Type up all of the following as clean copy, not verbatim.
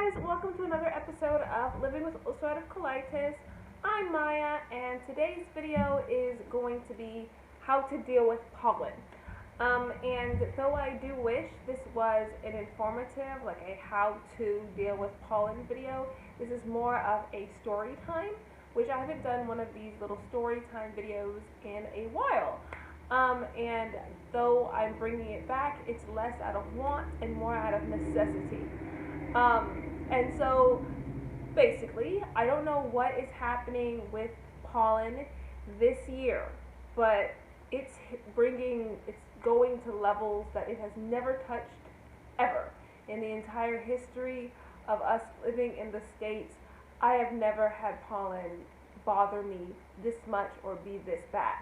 guys, welcome to another episode of Living with Ulcerative Colitis. I'm Maya, and today's video is going to be how to deal with pollen. And though I do wish this was an informative, like a how to deal with pollen video, this is more of a story time, which I haven't done one of these little story time videos in a while. And though I'm bringing it back, it's less out of want and more out of necessity. And so basically, I don't know what is happening with pollen this year, but it's going to levels that it has never touched ever. In the entire history of us living in the States, I have never had pollen bother me this much or be this bad.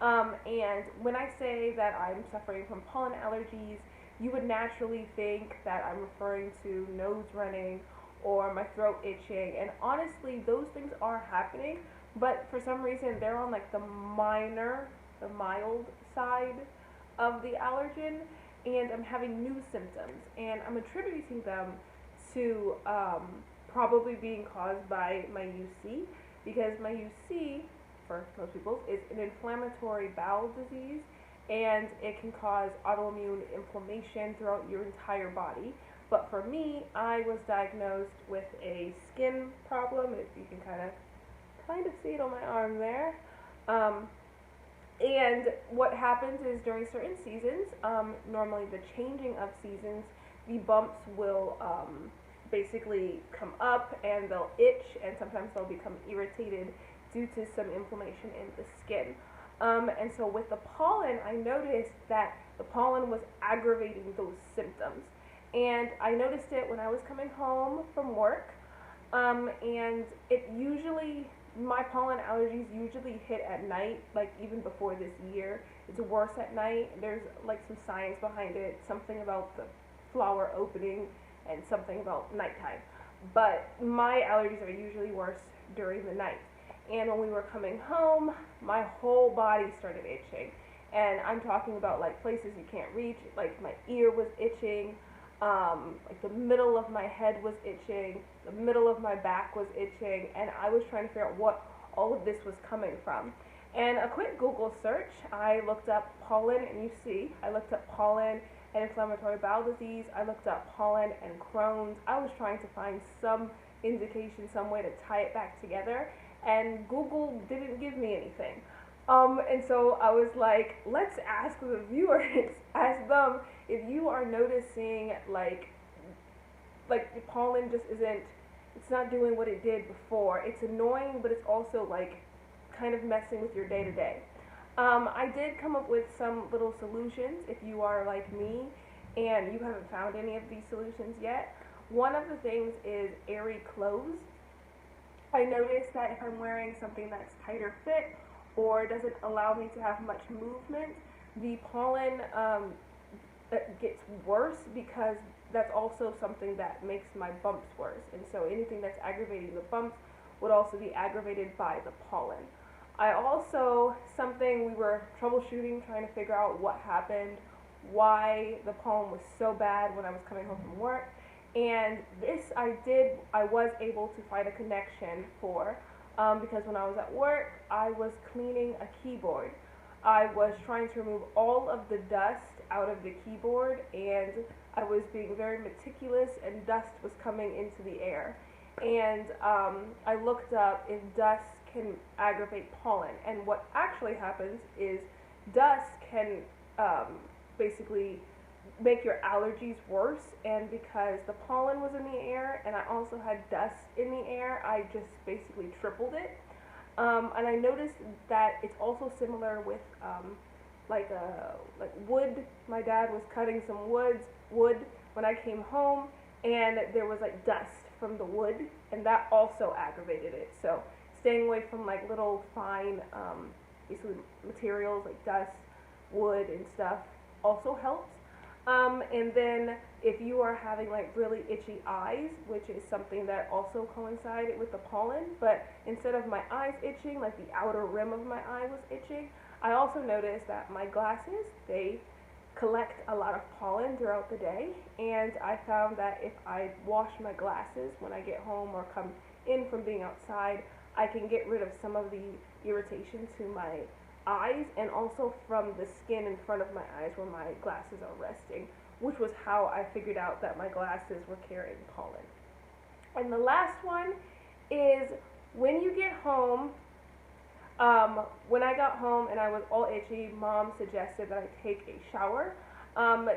And when I say that I'm suffering from pollen allergies, you would naturally think that I'm referring to nose running or my throat itching, and honestly those things are happening, but for some reason they're on like the mild side of the allergen, and I'm having new symptoms, and I'm attributing them to probably being caused by my UC, because my UC, for most people, is an inflammatory bowel disease, and it can cause autoimmune inflammation throughout your entire body. But for me, I was diagnosed with a skin problem. If you can kind of see it on my arm there. And what happens is during certain seasons, normally the changing of seasons, the bumps will basically come up and they'll itch, and sometimes they'll become irritated due to some inflammation in the skin. And so with the pollen, I noticed that the pollen was aggravating those symptoms. And I noticed it when I was coming home from work. And my pollen allergies usually hit at night, like even before this year. It's worse at night. There's like some science behind it, something about the flower opening and something about nighttime. But my allergies are usually worse during the night. And when we were coming home, my whole body started itching. And I'm talking about like places you can't reach, like my ear was itching, like the middle of my head was itching, the middle of my back was itching, and I was trying to figure out what all of this was coming from. And a quick Google search, I looked up pollen and UC, I looked up pollen and inflammatory bowel disease, I looked up pollen and Crohn's. I was trying to find some indication, some way to tie it back together, and Google didn't give me anything. And so I was like, let's ask the viewers, ask them if you are noticing like the pollen just it's not doing what it did before. It's annoying, but it's also like kind of messing with your day to day. I did come up with some little solutions if you are like me and you haven't found any of these solutions yet. One of the things is airy clothes. I noticed that if I'm wearing something that's tighter fit or doesn't allow me to have much movement, the pollen gets worse, because that's also something that makes my bumps worse. And so anything that's aggravating the bumps would also be aggravated by the pollen. Something we were troubleshooting, trying to figure out what happened, why the pollen was so bad when I was coming home from work. And this I was able to find a connection for, because when I was at work, I was cleaning a keyboard. I was trying to remove all of the dust out of the keyboard, and I was being very meticulous, and dust was coming into the air. And I looked up if dust can aggravate pollen, and what actually happens is dust can basically make your allergies worse, and because the pollen was in the air and I also had dust in the air, I just basically tripled it. And I noticed that it's also similar with like wood. My dad was cutting some wood when I came home, and there was like dust from the wood, and that also aggravated it. So staying away from like little fine basically materials like dust, wood, and stuff also helps. And then if you are having like really itchy eyes, which is something that also coincided with the pollen, but instead of my eyes itching, like the outer rim of my eye was itching, I also noticed that my glasses, they collect a lot of pollen throughout the day, and I found that if I wash my glasses when I get home or come in from being outside, I can get rid of some of the irritation to my eyes and also from the skin in front of my eyes where my glasses are resting, which was how I figured out that my glasses were carrying pollen. And the last one is when you get home. When I got home and I was all itchy, Mom suggested that I take a shower.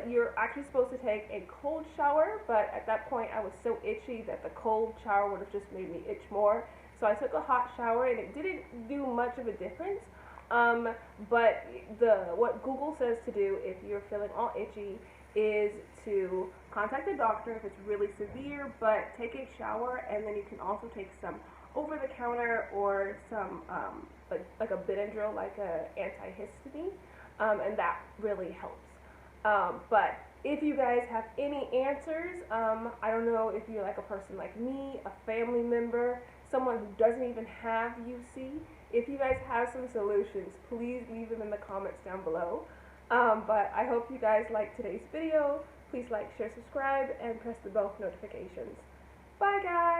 You're actually supposed to take a cold shower, but at that point I was so itchy that the cold shower would have just made me itch more. So I took a hot shower and it didn't do much of a difference. But what Google says to do if you're feeling all itchy is to contact a doctor if it's really severe, but take a shower, and then you can also take some over the counter or some like a Benadryl, like a antihistamine, and that really helps. But if you guys have any answers, I don't know if you're like a person like me, a family member, someone who doesn't even have UC, if you guys have some solutions, please leave them in the comments down below. But I hope you guys liked today's video. Please like, share, subscribe, and press the bell for notifications. Bye guys!